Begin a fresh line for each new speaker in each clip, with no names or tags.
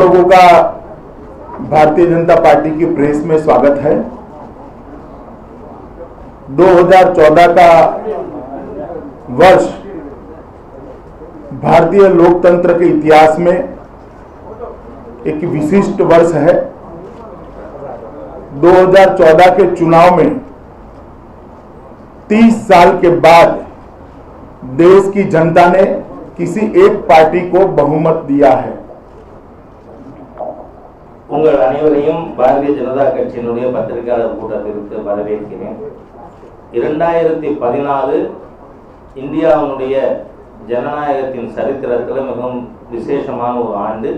लोगों का भारतीय जनता पार्टी की प्रेस में स्वागत है। 2014 का वर्ष भारतीय लोकतंत्र के इतिहास में एक विशिष्ट वर्ष है। 2014 के चुनाव में 30 साल के बाद देश की जनता ने किसी एक पार्टी को बहुमत दिया है।
உங்கள் அனைவரையும் பாரதிய ஜனதா கட்சியினுடைய பத்திரிகையாளர் கூட்டத்திற்கு வரவேற்கிறேன். 2014 இந்தியாவினுடைய ஜனநாயகத்தின் சரித்திரத்தில் மிகவும் விசேஷமான ஒரு ஆண்டு.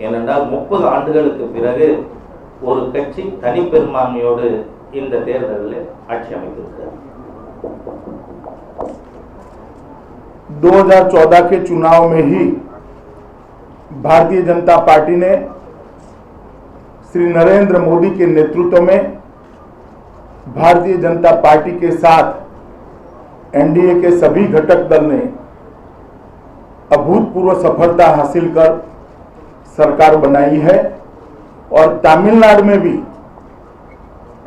ஏனென்றால் 30 ஆண்டுகளுக்கு பிறகு ஒரு கட்சி தனிப்பெரும்பான்மையோடு இந்த தேர்தலில் ஆட்சி அமைத்திருக்கிறது.
2014 के चुनाव में ही भारतीय जनता पार्टी ने श्री नरेंद्र मोदी के नेतृत्व में भारतीय जनता पार्टी के साथ एनडीए के सभी घटक दल ने अभूतपूर्व सफलता हासिल कर सरकार बनाई है और तमिलनाडु में भी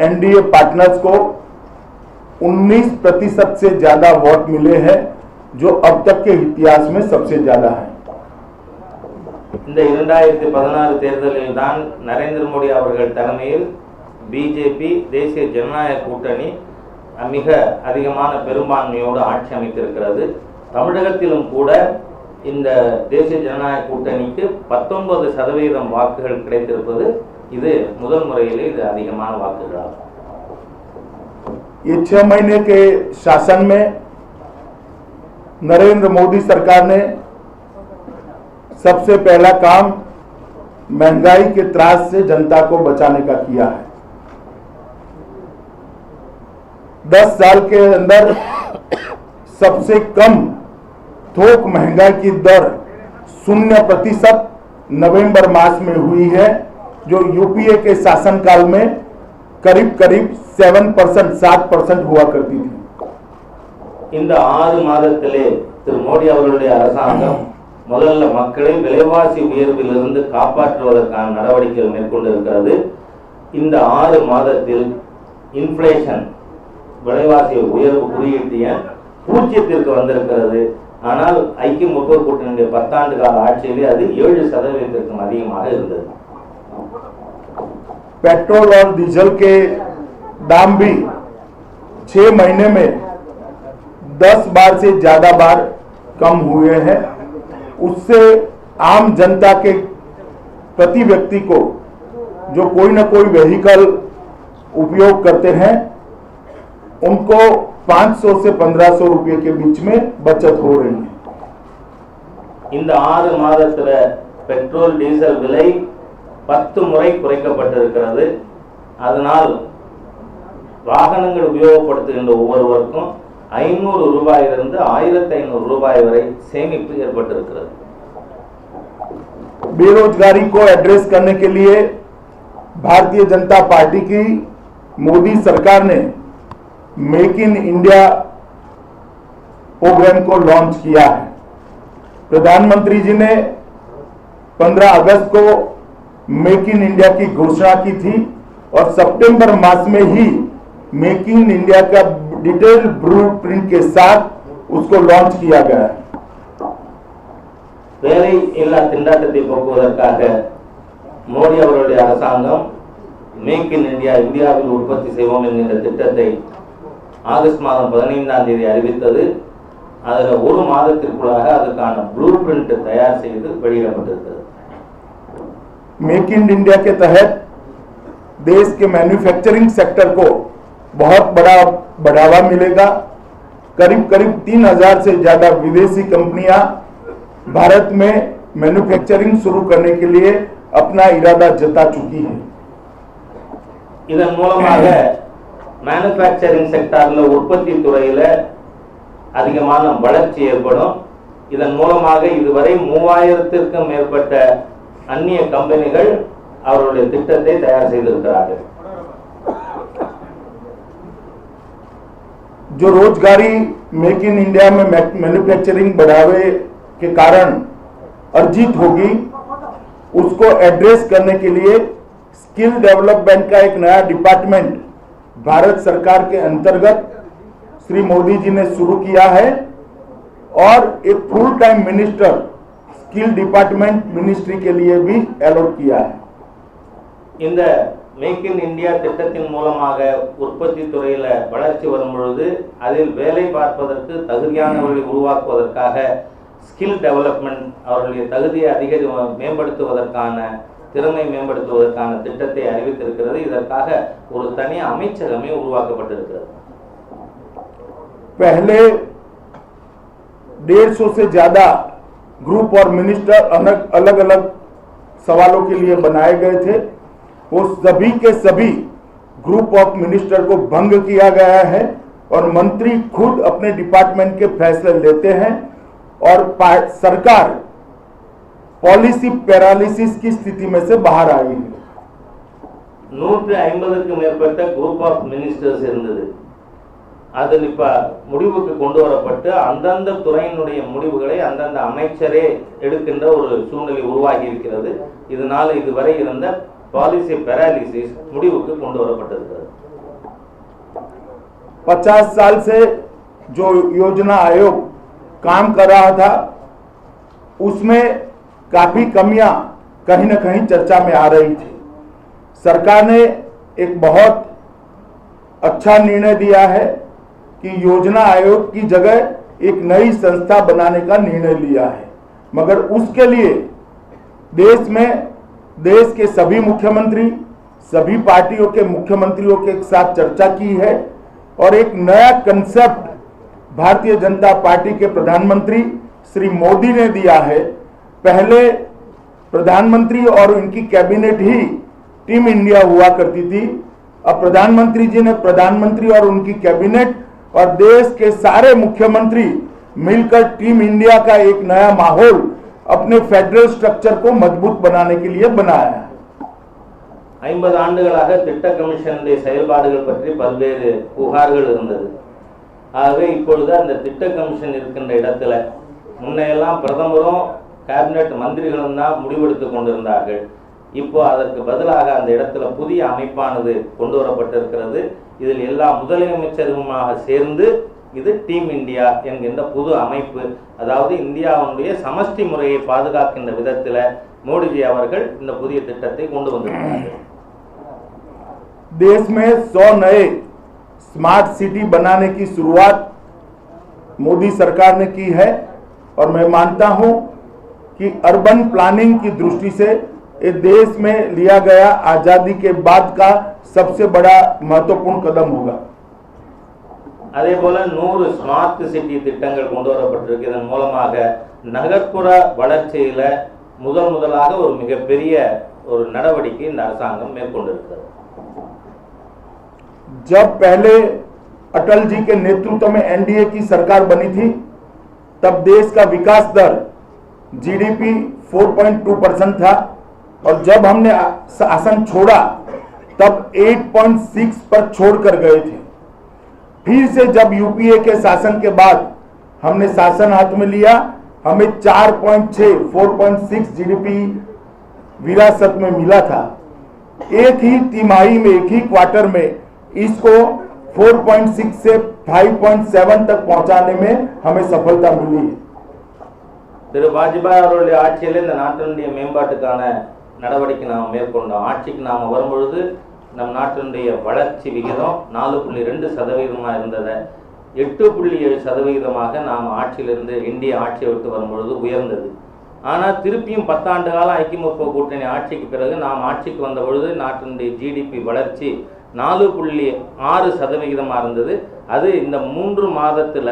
एनडीए पार्टनर्स को 19% से ज्यादा वोट मिले हैं, जो अब तक के इतिहास में सबसे ज्यादा है।
இந்த 2016 தேர்தலில் தான் நரேந்திர மோடி அவர்கள் தலைமையில் பிஜேபி தேசிய ஜனநாயக கூட்டணி மிக அதிகமான பெரும்பான்மையோடு ஆட்சி அமைத்திருக்கிறது. தமிழகத்திலும் கூட இந்த தேசிய ஜனநாயக கூட்டணிக்கு 19% வாக்குகள் கிடைத்திருப்பது இது முதல் முறையிலே இது அதிகமான வாக்குகளாகும்.
ये 6 महीने के शासन में नरेंद्र मोदी सरकार ने सबसे पहला काम महंगाई के त्रास से जनता को बचाने का किया है। 10 साल के अंदर सबसे कम थोक महंगाई की दर 0% नवंबर मास में हुई है, जो यूपीए के शासनकाल में करीब 7% हुआ करती थी।
இந்த 6 மாதத்திலே திரு மோடி அவர்களுடைய அரசாங்கம் முதல்ல மக்களை விலைவாசி உயர்விலிருந்து காப்பாற்றுவதற்கான நடவடிக்கைகள் மேற்கொண்டிருக்கிறது. இந்த 6 மாதத்தில் இன்ஃப்ளேஷன் விலைவாசி உயர்வு குறியீட்டு எண் 0க்கு வந்திருக்கிறது. ஆனால் ஐக்கிய முற்போக்கு கூட்டணியுடைய 10 ஆண்டு கால ஆட்சியிலே அது 7% அதிகமாக இருந்தது.
पेट्रोल और डीजल के दाम भी 6 महीने में 10 बार से ज्यादा बार कम हुए हैं। उससे आम जनता के प्रति व्यक्ति को जो कोई न कोई व्हीकल उपयोग करते हैं उनको 500 से 1500 रुपये के बीच में बचत हो रही है।
இந்த 6 மாதத்துல பெட்ரோல் டீசல் விலை 10 முறை குறைக்கப்பட்டிருக்கிறது. அதனால் வாகனங்கள் உபயோகப்படுத்துகின்ற ஒவ்வொருவருக்கும் 500 ரூபாயிலிருந்து 1500 ரூபாய் வரை சேமிப்பு ஏற்பட்டிருக்கிறது.
बेरोजगारी को एड्रेस करने के लिए भारतीय जनता पार्टी की मोदी सरकार ने मेक इन इंडिया प्रोग्राम को लॉन्च किया है। प्रधानमंत्री जी ने 15 अगस्त को मेक इन इंडिया की घोषणा की थी और सितंबर मास में ही मेक इन इंडिया का डिटेल ब्लूप्रिंट के साथ उसको लॉन्च किया गया है।
வேலை இல்லா திண்டாட்டத்தை போக்குவதற்காக மோடி அவர்களுடைய அரசாங்கம் மேக் இன் இந்தியா இந்தியாவில் உற்பத்தி செய்வோம் என்கிற திட்டத்தை ஆகஸ்ட் மாதம் 15ஆம் தேதி அறிவித்தது. அதில் ஒரு மாதத்திற்குள்ளாக அதுக்கான ப்ளூ பிரிண்ட் தயார் செய்து வெளியிடப்பட்டிருக்கிறது.
मेक इन इंडिया के तहत देश के मैन्युफैक्चरिंग सेक्टर को बहुत बड़ा बढ़ावा मिलेगा। करीब 3000 से ज्यादा विदेशी कंपनियां भारत में मैन्युफैक्चरिंग शुरू करने के लिए अपना इरादा जता चुकी है।
இதன் மூலமாக மேனுஃபேக்சரிங் செக்டார்ல உற்பத்தி துறையில அதிகமான வளர்ச்சி ஏற்படும். இதன் மூலமாக இதுவரை 3000க்கும் மேற்பட்ட அந்நிய கம்பெனிகள் அவருடைய திட்டத்தை தயார் செய்திருக்கிறார்கள்.
जो रोजगारी मेक इन इंडिया में मैन्युफैक्चरिंग बढ़ावे के कारण अर्जित होगी, उसको एड्रेस करने के लिए स्किल डेवलपमेंट का एक नया डिपार्टमेंट भारत सरकार के अंतर्गत श्री मोदी जी ने शुरू किया है और एक full time minister skill department ministry के लिए भी अलॉट किया है।
இந்த மேக் இன் இந்தியா திட்டத்தின் மூலமாக உற்பத்தி துறையில வளர்ச்சி வரும் பொழுது அதில் வேலை பார்ப்பதற்கு தகுதியானவர்களை உருவாக்குவதற்காக ஸ்கில் டெவலப்மெண்ட் அவர்களுடைய தகுதியை மேம்படுத்துவதற்கான திறமை மேம்படுத்துவதற்கான திட்டத்தை அறிவித்திருக்கிறது। இதற்காக ஒரு தனி அமைச்சகமே உருவாக்கப்பட்டிருக்கிறது।
पहले 150 से ज्यादा ग्रुप और मिनिस्टर अलग अलग सवालों के लिए बनाए गए थे। वो सभी के सभी ग्रुप ऑफ मिनिस्टर को भंग किया गया है और मंत्री खुद अपने डिपार्टमेंट के फैसले लेते हैं और सरकार पॉलिसी पैरालिसिस की स्थिति में से बाहर आई है।
150க்கும் மேற்பட்ட குரூப் ஆஃப் மினிஸ்டர்ஸ் இருந்தது। அதில் இப்ப முடிவுக்கு கொண்டு வரப்பட்டு அந்தந்த துறையினுடைய முடிவுகளை அந்தந்த அமைச்சரே எடுக்கின்ற ஒரு சூழ்நிலை உருவாகி இருக்கிறது। இதனால இதுவரை இருந்த பாலிசி पैरालिसिस முடிவுக்கு கொண்டு வரப்பட்டிருக்கிறது।
50 साल से जो योजना आयोग काम कर रहा था उसमें काफी कमियां कहीं न कहीं चर्चा में आ रही थी। सरकार ने एक बहुत अच्छा निर्णय दिया है कि योजना आयोग की जगह एक नई संस्था बनाने का निर्णय लिया है, मगर उसके लिए देश के सभी मुख्यमंत्री सभी पार्टियों के मुख्यमंत्रियों के साथ चर्चा की है और एक नया कंसेप्ट भारतीय जनता पार्टी के प्रधानमंत्री श्री मोदी ने दिया है। पहले प्रधानमंत्री और उनकी कैबिनेट ही टीम इंडिया हुआ करती थी। अब प्रधानमंत्री जी ने प्रधानमंत्री और उनकी कैबिनेट और देश के सारे मुख्यमंत्री मिलकर टीम इंडिया का एक नया माहौल अपने फेडरल स्ट्रक्चर को मजबूत बनाने के लिए बनाया है।
50 ஆண்டுகளாக திட்ட கமிஷனுடைய செயல்பாடுகள் பற்றி பல்வேறு புகார்கள் இருந்தது। ஆகவே இப்பொழுது அந்த திட்ட கமிஷன் இருக்கின்ற இடத்துல முன்னையெல்லாம் பிரதமரும் கேபினெட் மந்திரிகளும் தான் முடிவெடுத்துக் கொண்டிருந்தார்கள்। இப்போ அதற்கு பதிலாக அந்த இடத்துல புதிய அமைப்பானது கொண்டு வரப்பட்டிருக்கிறது। இதில் எல்லா முதலமைச்சருமாக சேர்ந்து இது டீம் இந்தியா என்கின்ற புது அமைப்பு, அதாவது இந்தியாவுடைய சமஷ்டி முறையை பாதுகாக்கின்ற விதத்தில் மோடிஜி அவர்கள் இந்த புதிய திட்டத்தை கொண்டு வந்திருக்கிறார்கள்।
देश में 100 नए स्मार्ट सिटी बनाने की शुरुआत मोदी सरकार ने की है और मैं मानता हूं कि अर्बन प्लानिंग की दृष्टि से ये देश में लिया गया आजादी के बाद का सबसे बड़ा महत्वपूर्ण कदम होगा।
அதே போல 100 ஸ்மார்ட் சிட்டி திட்டங்கள் கொண்டு வரப்பட்டிருக்கு। இதன் மூலமாக நகர்ப்புற வளர்ச்சியில முதலாக ஒரு மிகப்பெரிய ஒரு நடவடிக்கை இந்த அரசாங்கம் மேற்கொண்டிருக்கிறது।
जब पहले अटल जी के नेतृत्व में एनडीए की सरकार बनी थी तब देश का विकास दर जीडीपी 4.2% था और जब हमने शासन छोड़ा तब 8.6 पर छोड़कर गए थे। फिर से जब यूपीए के शासन के बाद हमने शासन हाथ में लिया, हमें 4.6 जीडीपी विरासत में मिला था। एक ही तिमाही में एक ही क्वार्टर में इसको 4.6 से 5.7 तक पहुंचाने में हमें सफलता मिली है।
திரு வாஜ்பாய் அவர்களுடைய ஆட்சியில் இந்த நாட்டினுடைய மேம்பாட்டுக்கான நடவடிக்கை நாம் மேற்கொண்டோம்। ஆட்சிக்கு நாம் வரும்பொழுது நம் நாட்டினுடைய வளர்ச்சி விகிதம் 4.2% இருந்ததை 8.7% நாம் ஆட்சியிலிருந்து இந்திய ஆட்சியை விட்டு வரும்பொழுது உயர்ந்தது। ஆனால் திருப்பியும் 10 ஆண்டு காலம் ஐக்கிய முற்போக்கு கூட்டணி ஆட்சிக்கு பிறகு நாம் ஆட்சிக்கு வந்த பொழுது நாட்டினுடைய ஜிடிபி வளர்ச்சி 4.6% இருந்தது। அது இந்த 3 மாதத்துல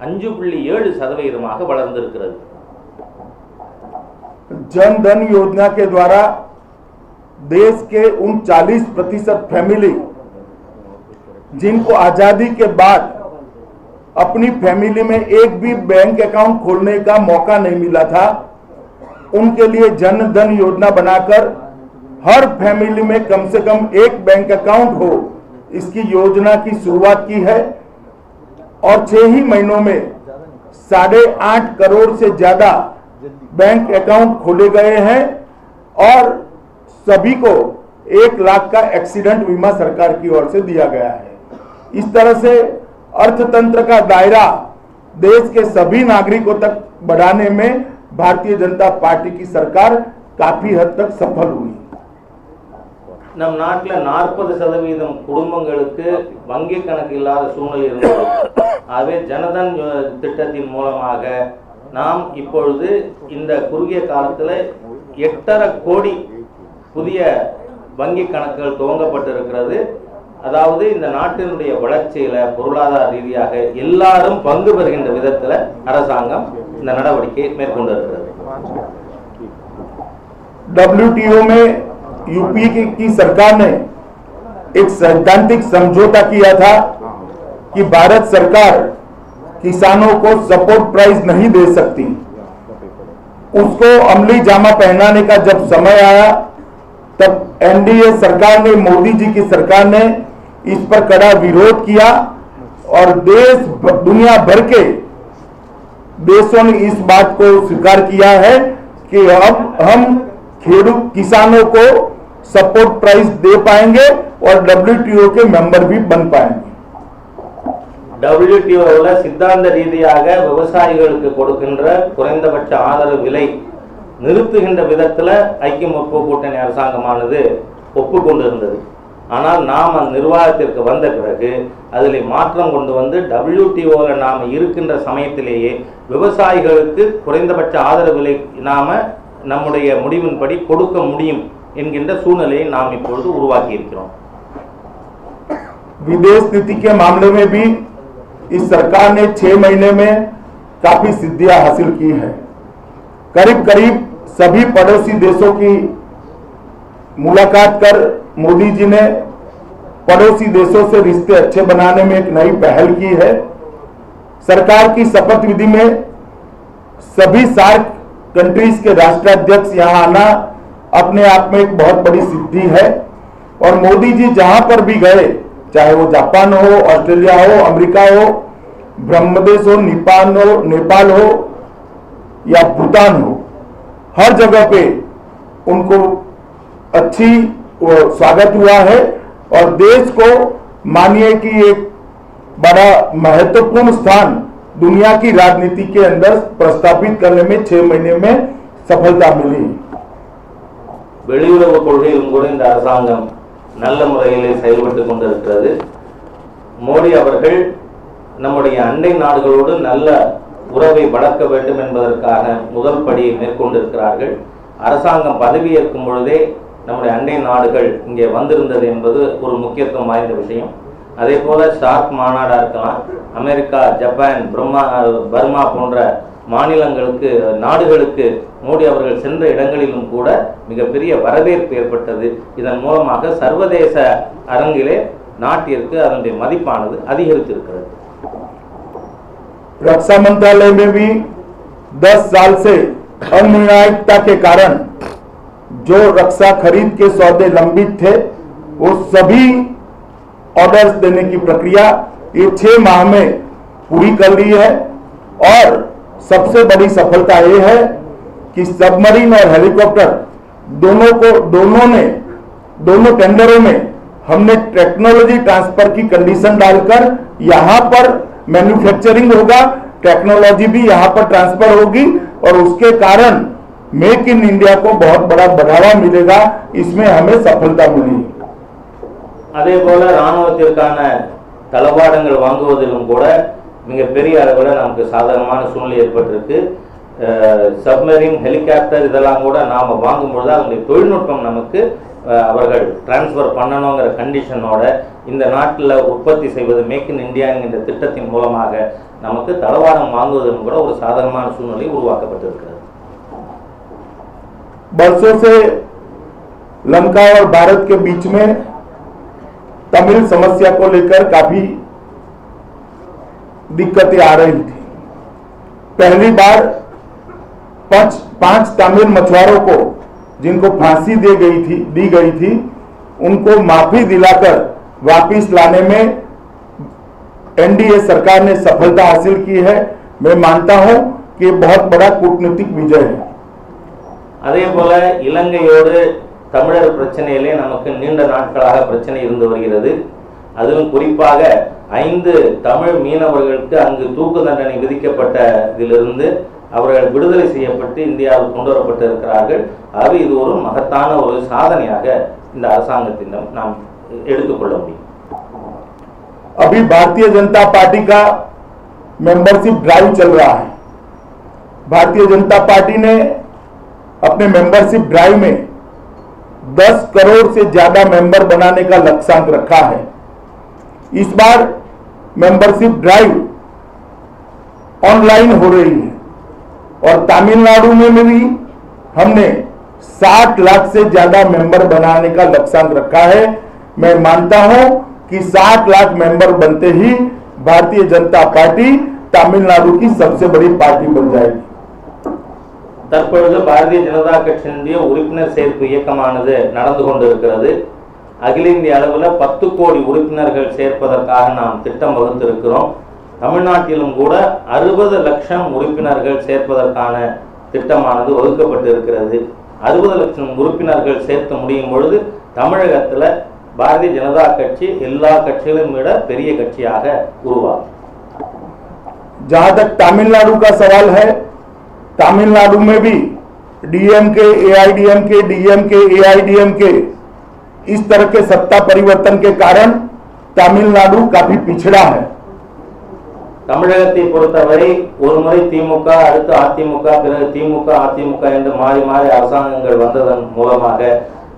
5.7% வளர்ந்திருக்கிறது।
जन धन योजना के द्वारा देश के उन 40% फैमिली जिनको आजादी के बाद अपनी फैमिली में एक भी बैंक अकाउंट खोलने का मौका नहीं मिला था, उनके लिए जन धन योजना बनाकर हर फैमिली में कम से कम एक बैंक अकाउंट हो, इसकी योजना की शुरुआत की है और 6 ही महीनों में 8.5 करोड़ से ज्यादा बैंक अकाउंट खोले गए हैं और सभी को 1 लाख का एक्सीडेंट बीमा सरकार की ओर से दिया गया है। इस तरह से अर्थतंत्र का दायरा देश के सभी नागरिकों तक बढ़ाने में भारतीय जनता पार्टी की सरकार काफी हद तक सफल हुई।
நம் நாட்டில் 40% குடும்பங்களுக்கு வங்கி கணக்கு இல்லாத சூழ்நிலை இருந்தது. ஆகவே ஜனதன் திட்டத்தின் மூலமாக நாம் இப்பொழுது இந்த குறுகிய காலத்தில் 8.5 கோடி புதிய வங்கி கணக்குகள் துவங்கப்பட்டிருக்கிறது. அதாவது இந்த நாட்டினுடைய வளர்ச்சியில பொருளாதார ரீதியாக எல்லாரும் பங்கு பெறுகின்ற விதத்தில் அரசாங்கம் இந்த நடவடிக்கை மேற்கொண்டிருக்கிறது.
WTO में यूपी की सरकार ने एक सैद्धांतिक समझौता किया था कि भारत सरकार किसानों को सपोर्ट प्राइस नहीं दे सकती। उसको अमली जामा पहनाने का जब समय आया तब एनडीए सरकार ने, मोदी जी की सरकार ने इस पर कड़ा विरोध किया और दुनिया भर के देशों ने इस बात को स्वीकार किया है कि अब हम खेडूत किसानों को सपोर्ट प्राइस दे पाएंगे और WTO के मेंबर भी बन पाएंगे।
WTOல சித்தாந்த ரீதியாக விவசாயிகளுக்கு கொடுக்கின்ற குறைந்தபட்ச ஆதரவு விலை நிறுத்துகின்ற விதத்தில் ஐக்கிய முற்போக்கு கூட்டணி அரசாங்கமானது ஒப்புக்கொண்டிருந்தது. ஆனால் நாம் அந்த நிர்வாகத்திற்கு வந்த பிறகு அதில் மாற்றம் கொண்டு வந்து WTOல நாம் இருக்கின்ற சமயத்திலேயே விவசாயிகளுக்கு குறைந்தபட்ச ஆதரவு விலை நாம நம்முடைய முடிவின்படி கொடுக்க முடியும் என்கின்ற சூழ்நிலையை நாம் இப்பொழுது உருவாக்கி இருக்கிறோம்.
विदेश नीति के मामले में भी इस सरकार ने 6 महीने में काफी सिद्धियां हासिल की है। करीब करीब सभी पड़ोसी देशों की मुलाकात कर मोदी जी ने पड़ोसी देशों से रिश्ते अच्छे बनाने में एक नई पहल की है। सरकार की शपथ विधि में सभी सार्क कंट्रीज के राष्ट्राध्यक्ष यहां आना अपने आप में एक बहुत बड़ी सिद्धि है और मोदी जी जहां पर भी गए, चाहे वो जापान हो, ऑस्ट्रेलिया हो, अमेरिका हो, ब्रह्मदेश हो, नेपाल हो या भूटान हो, हर जगह पे उनको अच्छी स्वागत हुआ है और देश को मानिए कि एक बड़ा महत्वपूर्ण स्थान दुनिया की राजनीति के अंदर प्रस्थापित करने में 6 महीने में सफलता मिली।
வெளியுறவு கொள்கையிலும் கூட இந்த அரசாங்கம் நல்ல முறையிலே செயல்பட்டு கொண்டிருக்கிறது. மோடி அவர்கள் நம்முடைய அண்டை நாடுகளோடு நல்ல உறவை வளர்க்க வேண்டும் என்பதற்காக முதல் படியை மேற்கொண்டிருக்கிறார்கள். அரசாங்கம் பதவியேற்கும் பொழுதே நம்முடைய அண்டை நாடுகள் இங்கே வந்திருந்தது என்பது ஒரு முக்கியத்துவம் வாய்ந்த விஷயம். அதே போல ஷார்க் மாநாடாக இருக்கலாம், அமெரிக்கா, ஜப்பான், பர்மா போன்ற மாநிலங்களுக்கு, நாடுகளுக்கு மோடி அவர்கள் சென்ற இடங்களிலும் கூட மிகப்பெரிய வரவேற்பு ஏற்பட்டது. இதன் மூலமாக சர்வதேச அரங்கிலே நாட்டிற்கு அதனுடைய மதிப்பானது அதிகரித்திருக்கிறது.
रक्षा मंत्रालय में भी 10 साल से अनिर्णायकता के कारण जो रक्षा खरीद के सौदे लंबित थे वो सभी ऑर्डर्स देने की प्रक्रिया ये 6 माह में पूरी कर ली है और सबसे बड़ी सफलता ये है कि सबमरीन और हेलीकॉप्टर दोनों टेंडरों में हमने टेक्नोलॉजी ट्रांसफर की कंडीशन डालकर यहां पर मैन्युफैक्चरिंग होगा, टेक्नोलॉजी भी यहां पर ट्रांसफर होगी और उसके कारण मेक इन इंडिया को बहुत बड़ा बढ़ावा मिलेगा। इसमें हमें सफलता मिली।
அதே போல ராணுவத்திற்கான தளவாடங்கள் வாங்குவதிலும் கூட மிகப்பெரிய அளவில் நமக்கு சாதகமான சூழ்நிலை ஏற்பட்டிருக்கு. சப்மரீன், ஹெலிகாப்டர் இதெல்லாம் கூட நாம் வாங்கும்பொழுது அதனுடைய தொழில்நுட்பம் நமக்கு அவர்கள் டிரான்ஸ்ஃபர் பண்ணணுங்கிற கண்டிஷனோட இந்த நாட்டில் உற்பத்தி செய்வது மேக் இன் இந்தியா என்கிற திட்டத்தின் மூலமாக நமக்கு தளவாடம் வாங்குவதும் கூட ஒரு சாதகமான சூழ்நிலை உருவாக்கப்பட்டிருக்கிறது.
बरसों से लंका और भारत के बीच में तमिल समस्या को लेकर काफी दिक्कतें आ रही थी। पहली बार 5 तमिल मछुआरों को जिनको फांसी दी गई थी उनको माफी दिलाकर वापिस लाने में एनडीए सरकार ने सफलता हासिल की है। मैं मानता हूं कि बहुत बड़ा कूटनीतिक विजय है।
அதே போல இலங்கையோடு தமிழர் பிரச்சனையிலே நமக்கு நீண்ட நாட்களாக பிரச்சனை இருந்து வருகிறது. அதிலும் குறிப்பாக 5 தமிழ் மீனவர்களுக்கு அங்கு தூக்கு தண்டனை விதிக்கப்பட்டதிலிருந்து அவர்கள் விடுதலை செய்யப்பட்டு இந்தியாவில் கொண்டு வரப்பட்டு இருக்கிறார்கள். ஆகவே இது ஒரு மகத்தான ஒரு சாதனையாக இந்த அரசாங்கத்திடம் நாம் எடுத்துக்கொள்ள முடியும்.
अभी भारतीय जनता पार्टी का मेंबरशिप ड्राइव चल रहा है. भारतीय जनता पार्टी ने अपने मेंबरशिप ड्राइव में 10 करोड़ से ज्यादा मेंबर बनाने का लक्ष्यांक रखा है. इस बार मेंबरशिप ड्राइव ऑनलाइन हो रही है और तमिलनाडु में भी हमने 60 लाख से ज्यादा मेंबर बनाने का लक्ष्यांक रखा है. मैं मानता हूं कि 60 लाख मेंबर बनते ही भारतीय जनता पार्टी तमिलनाडु की सबसे बड़ी पार्टी बन जाएगी.
தற்பொழுது பாரதிய ஜனதா கட்சியினுடைய உறுப்பினர் சேர்ப்பு இயக்கமானது நடந்து கொண்டிருக்கிறது. அகில இந்திய அளவில் 10 கோடி உறுப்பினர்கள் சேர்ப்பதற்காக நாம் திட்டம் வகுத்திருக்கிறோம். தமிழ்நாட்டிலும் கூட 60 லட்சம் உறுப்பினர்கள் சேர்ப்பதற்கான திட்டமானது வகுக்கப்பட்டு இருக்கிறது. 60 லட்சம் உறுப்பினர்கள் சேர்த்து முடியும் பொழுது தமிழகத்தில் பாரதிய ஜனதா கட்சி எல்லா கட்சிகளையும் விட பெரிய கட்சியாக உருவாகும்.
जहां तक तमिलनाडु का सवाल है, तमिलनाडु में भी डीएमके, एआईडीएमके, डीएमके, एआईडीएमके इस तरह के सत्ता परिवर्तन के कारण तमिलनाडु काफी पिछड़ा है.
தமிழகத்தை பொறுத்தவரை ஒரு முறை திமுக, அடுத்து அதிமுக, பிறகு திமுக, அதிமுக என்று மாறி மாறி அரசாங்கங்கள் வந்ததன் மூலமாக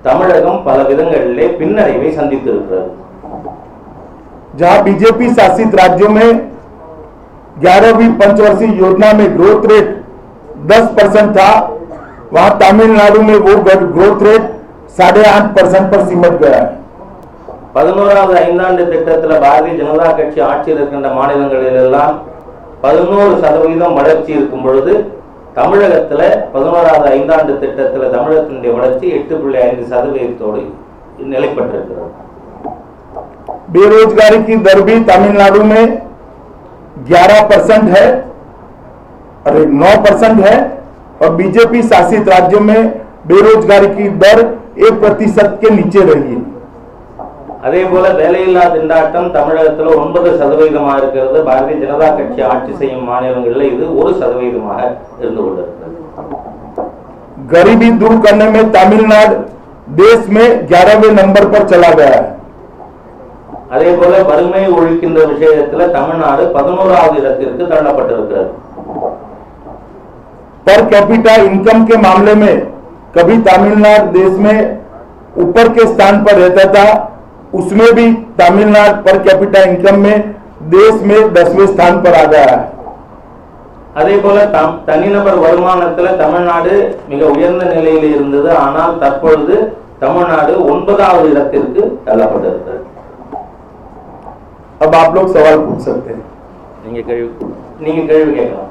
தமிழகம் பல விதங்களிலே பின்னடைவை சந்தித்திருக்கிறது.
जहां बीजेपी शासित राज्यों में 11वीं पंचवर्षीय योजना में ग्रोथ रेट 10% था, वहां तमिलनाडु में वो ग्रोथ रेट 8.5% पर सिमट गया है.
11வது ஐந்தாண்டு திட்டத்தில் பாரதிய ஜனதா கட்சி ஆட்சியில் இருக்கின்ற மாநிலங்களில் எல்லாம் 11% வளர்ச்சி இருக்கும் பொழுது தமிழகத்தில் 11வது ஐந்தாண்டு திட்டத்தில் தமிழகத்தினுடைய வளர்ச்சி 8.5% நிலைப்பட்டிருக்கிறது.
बेरोजगारी की दर भी तमिलनाडु में 11% है, अरे 9% है, और बीजेपी शासित राज्यों में बेरोजगारी की दर 1% के नीचे रही है.
அதே போல வேலையில்லா திண்டாட்டம் தமிழகத்தில் 9% இருக்கிறது. பாரதிய ஜனதா கட்சி ஆட்சி செய்யும் மாநிலங்களில் இது 1% இருந்து கொண்டிருக்கிறது.
गरीबी दूर करने में तमिलनाडु देश में 11वें नंबर पर चला गया है.
அதே போல வறுமை ஒழிக்கின்ற விஷயத்தில் தமிழ்நாடு 11வது இடத்திற்கு தள்ளப்பட்டிருக்கிறது.
पर कैपिटा इनकम के मामले में कभी तमिलनाडु देश में ऊपर के स्थान पर रहता था, उसमें भी तमिलनाडु पर कैपिटा इनकम में देश में 10वें स्थान पर आ गया है.
அதே போல தனிநபர் வருமானத்தில் தமிழ்நாடு மிக உயர்ந்த நிலையில் இருந்தது. ஆனால் தற்பொழுது தமிழ்நாடு 9வது இடத்திற்கு தள்ளப்பட்டிருக்கிறது.
अब आप लोग सवाल पूछ सकते हैं.
நீங்க கேள்வி கேட்கலாம்.